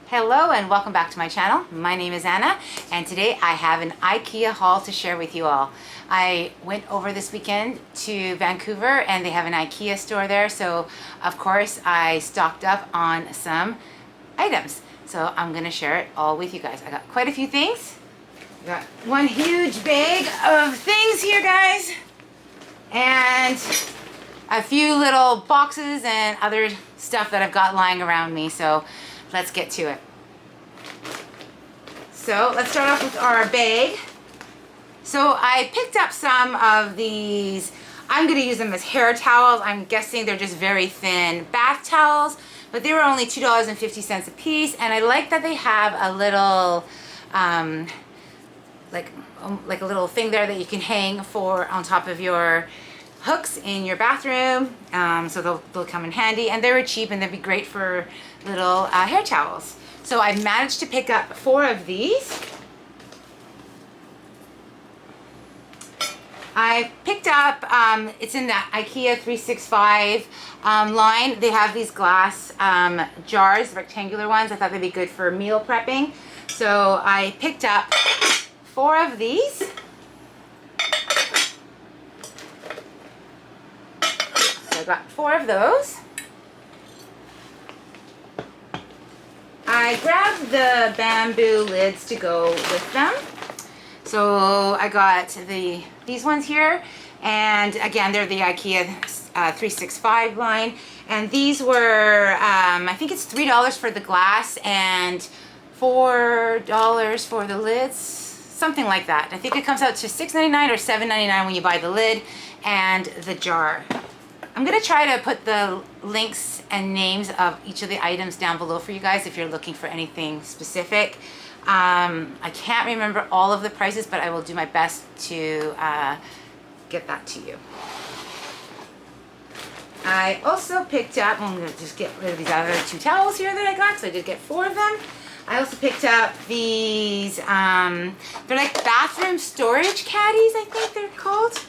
Hello and welcome back to my channel. My name is Anna and today I have an IKEA haul to share with you all. I went over this weekend to Vancouver and they have an IKEA store there, so of course I stocked up on some items. So I'm gonna share it all with you guys. I got quite a few things. I got one huge bag of things here, guys, and a few little boxes and other stuff that I've got lying around me. So let's get to it. So let's start off with our bag. So I picked up some of these, I'm going to use them as hair towels. I'm guessing they're just very thin bath towels, but they were only $2.50 a piece, and I like that they have a little like a little thing there that you can hang for on top of your hooks in your bathroom. So they'll come in handy, and they were cheap and they'd be great for little hair towels. So I managed to pick up 4 of these. I picked up, it's in the IKEA 365 line. They have these glass jars, rectangular ones. I thought they'd be good for meal prepping. So I picked up 4 of these. So I got 4 of those. I grabbed the bamboo lids to go with them. So I got these ones here, and again, they're the IKEA 365 line, and these were, I think it's $3 for the glass and $4 for the lids, something like that. I think it comes out to $6.99 or $7.99 when you buy the lid and the jar. I'm gonna try to put the links and names of each of the items down below for you guys if you're looking for anything specific. I can't remember all of the prices, but I will do my best to get that to you. I also picked up, I'm gonna just get rid of these other 2 towels here that I got, so I did get 4 of them. I also picked up these, they're like bathroom storage caddies, I think they're called.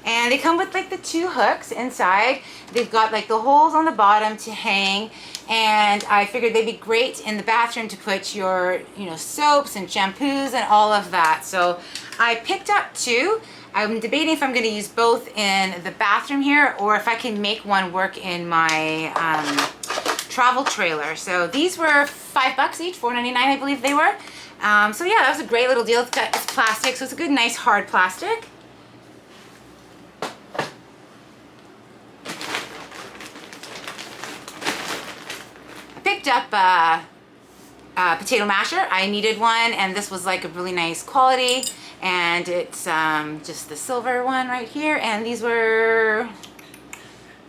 And they come with like the 2 hooks inside. They've got like the holes on the bottom to hang. And I figured they'd be great in the bathroom to put your, soaps and shampoos and all of that. So I picked up 2. I'm debating if I'm going to use both in the bathroom here or if I can make one work in my travel trailer. So these were $5 each, $4.99 I believe they were. So yeah, that was a great little deal. It's plastic, so it's a good, nice, hard plastic. Picked up a potato masher. I needed one, and this was like a really nice quality, and it's just the silver one right here, and these were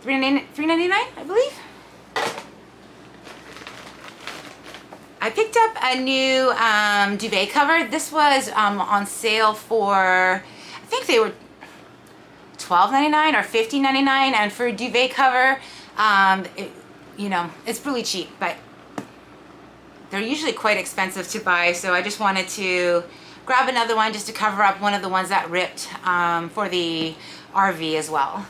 $3.99 I believe. I picked up a new duvet cover. This was on sale for, I think they were $12.99 or $15.99, and for a duvet cover, it's really cheap, but they're usually quite expensive to buy, so I just wanted to grab another one just to cover up one of the ones that ripped for the RV as well.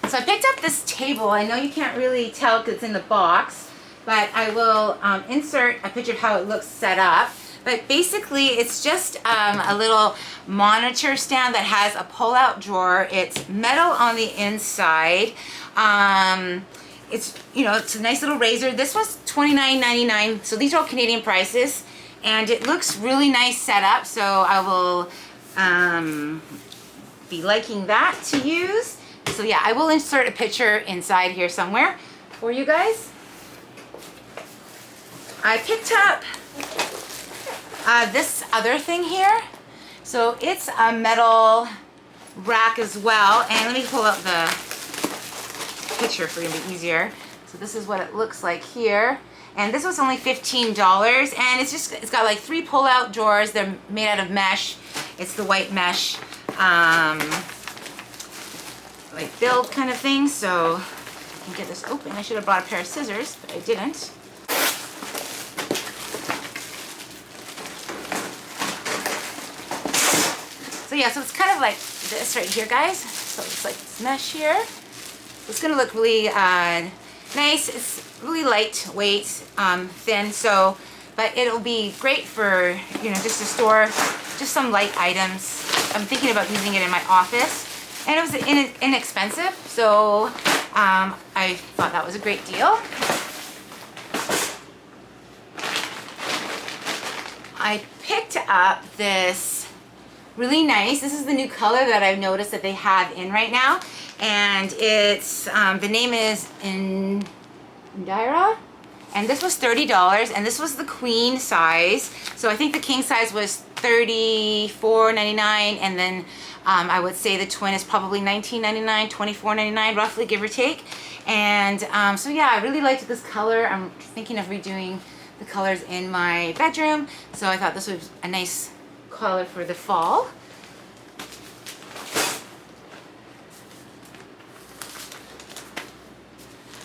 So I picked up this table. I know you can't really tell because it's in the box, but I will insert a picture of how it looks set up. But basically, it's just a little monitor stand that has a pull-out drawer. It's metal on the inside. It's a nice little razor. This was $29.99, so these are all Canadian prices, and it looks really nice set up. So I will be liking that to use. So yeah, I will insert a picture inside here somewhere for you guys. I picked up this other thing here. So it's a metal rack as well, and let me pull up the picture for you to be easier. So this is what it looks like here, and this was only $15, and it's got like 3 pull-out drawers. They're made out of mesh. It's the white mesh like build kind of thing. So I can get this open. I should have brought a pair of scissors, but I didn't. So yeah, so it's kind of like this right here, guys. So it's like this mesh here. It's gonna look really nice. It's really lightweight, thin, so, but it'll be great for, you know, just to store just some light items. I'm thinking about using it in my office, and it was inexpensive, so I thought that was a great deal. I picked up this really nice, this is the new color that I've noticed that they have in right now, and it's, the name is INDIRA, and this was $30, and this was the queen size, so I think the king size was $34.99, and then I would say the twin is probably $19.99, $24.99 roughly, give or take. And so yeah, I really liked this color. I'm thinking of redoing the colors in my bedroom, so I thought this was a nice color for the fall.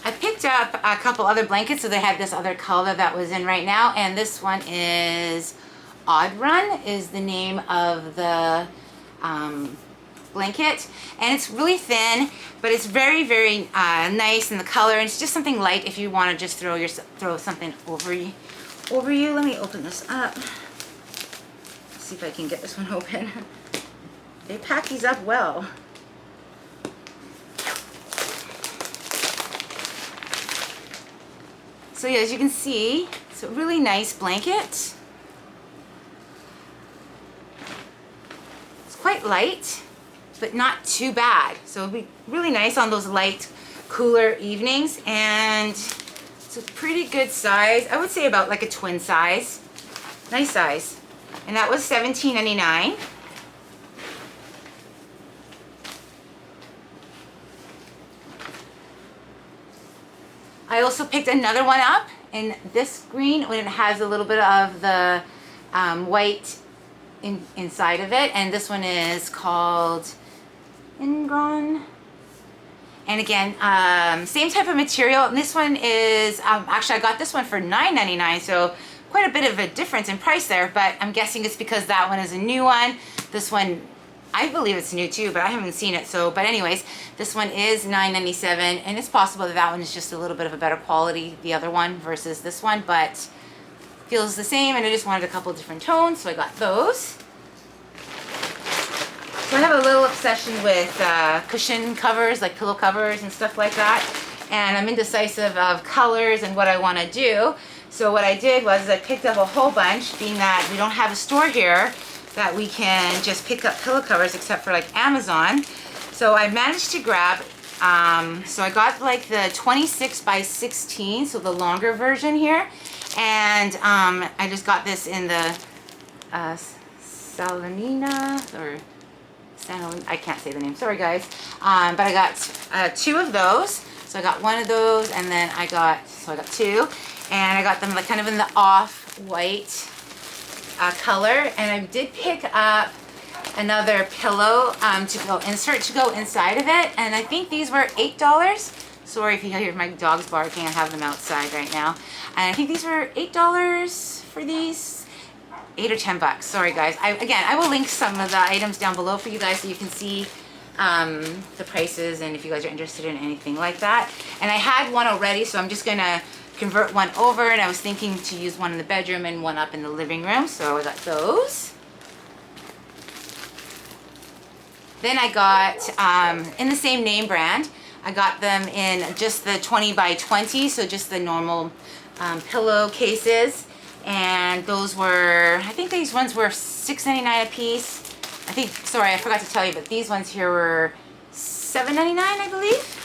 I picked up a couple other blankets, so they had this other color that was in right now, and this one is ODDRUN is the name of the blanket, and it's really thin, but it's very, very nice in the color, and it's just something light if you want to just throw something over you. Let me open this up. Let's see if I can get this one open. They pack these up well. So yeah, as you can see, it's a really nice blanket. It's quite light, but not too bad. So it'll be really nice on those light, cooler evenings, and it's a pretty good size. I would say about like a twin size. Nice size. And that was $17.99. I also picked another one up in this green when it has a little bit of the white inside of it, and this one is called Ingram. And again, same type of material, and this one is actually I got this one for $9.99, so quite a bit of a difference in price there, but I'm guessing it's because that one is a new one. This one, I believe it's new too, but I haven't seen it. So, but anyways, this one is $9.97, and it's possible that that one is just a little bit of a better quality, the other one versus this one, but feels the same, and I just wanted a couple different tones, so I got those. So I have a little obsession with cushion covers, like pillow covers and stuff like that, and I'm indecisive of colors and what I want to do. So what I did was I picked up a whole bunch, being that we don't have a store here that we can just pick up pillow covers except for like Amazon. So I managed to grab, so I got like the 26 by 16, so the longer version here. And I just got this in the Salanina, or I can't say the name, sorry guys. But I got two of those. So I got one of those, and then I got two. And I got them like kind of in the off-white color, and I did pick up another pillow insert to go inside of it, and I think these were $8. Sorry if you hear my dogs barking, I have them outside right now. And I think these were $8 for these, 8 or 10 bucks. Sorry guys. Again, I will link some of the items down below for you guys so you can see the prices, and if you guys are interested in anything like that. And I had one already, so I'm just gonna convert one over, and I was thinking to use one in the bedroom and one up in the living room, so I got those. Then I got, in the same name brand, I got them in just the 20 by 20, so just the normal pillow cases, and those were, I think these ones were $6.99 a piece. I think, sorry, I forgot to tell you, but these ones here were $7.99, I believe.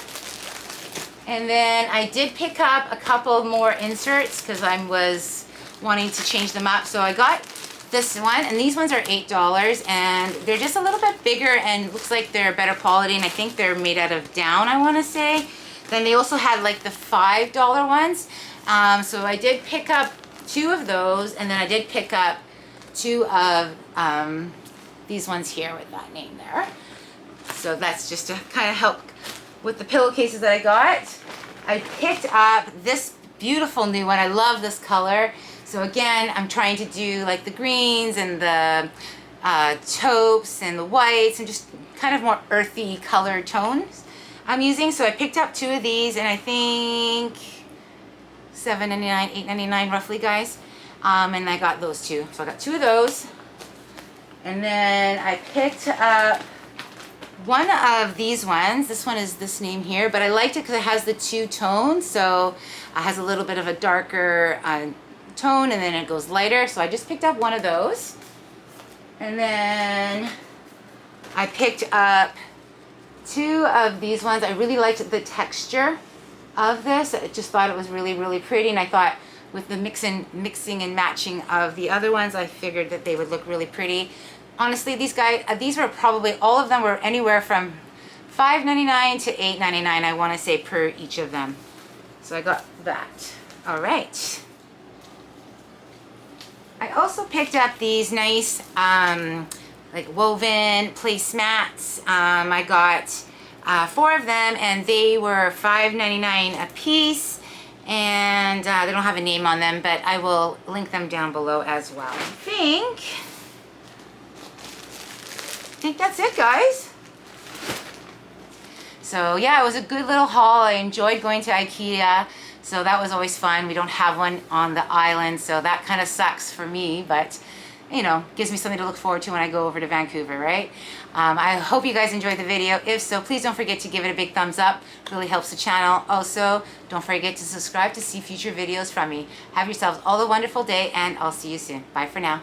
And then I did pick up a couple more inserts because I was wanting to change them up. So I got this one, and these ones are $8, and they're just a little bit bigger and looks like they're better quality, and I think they're made out of down, I want to say. Then they also had like the $5 ones. So I did pick up two of those, and then I did pick up two of these ones here with that name there. So that's just to kind of help with the pillowcases that I got. I picked up this beautiful new one. I love this color. So again, I'm trying to do like the greens and the taupes and the whites, and just kind of more earthy colored tones I'm using. So I picked up 2 of these, and I think $7.99, $8.99 roughly, guys. And I got those 2. So I got 2 of those. And then I picked up one of these ones. This one is this name here, but I liked it because it has the 2 tones. So it has a little bit of a darker tone, and then it goes lighter. So I just picked up one of those. And then I picked up 2 of these ones. I really liked the texture of this. I just thought it was really, really pretty. And I thought with the mixing and matching of the other ones, I figured that they would look really pretty. Honestly, these were probably, all of them were anywhere from $5.99 to $8.99, I want to say, per each of them. So I got that. All right. I also picked up these nice like woven placemats. I got 4 of them, and they were $5.99 a piece, and they don't have a name on them, but I will link them down below as well. I think that's it, guys. So yeah, it was a good little haul. I enjoyed going to IKEA. So that was always fun. We don't have one on the island, so that kind of sucks for me, but you know, gives me something to look forward to when I go over to Vancouver, right? I hope you guys enjoyed the video. If so, please don't forget to give it a big thumbs up. It really helps the channel. Also, don't forget to subscribe to see future videos from me. Have yourselves all a wonderful day, and I'll see you soon. Bye for now.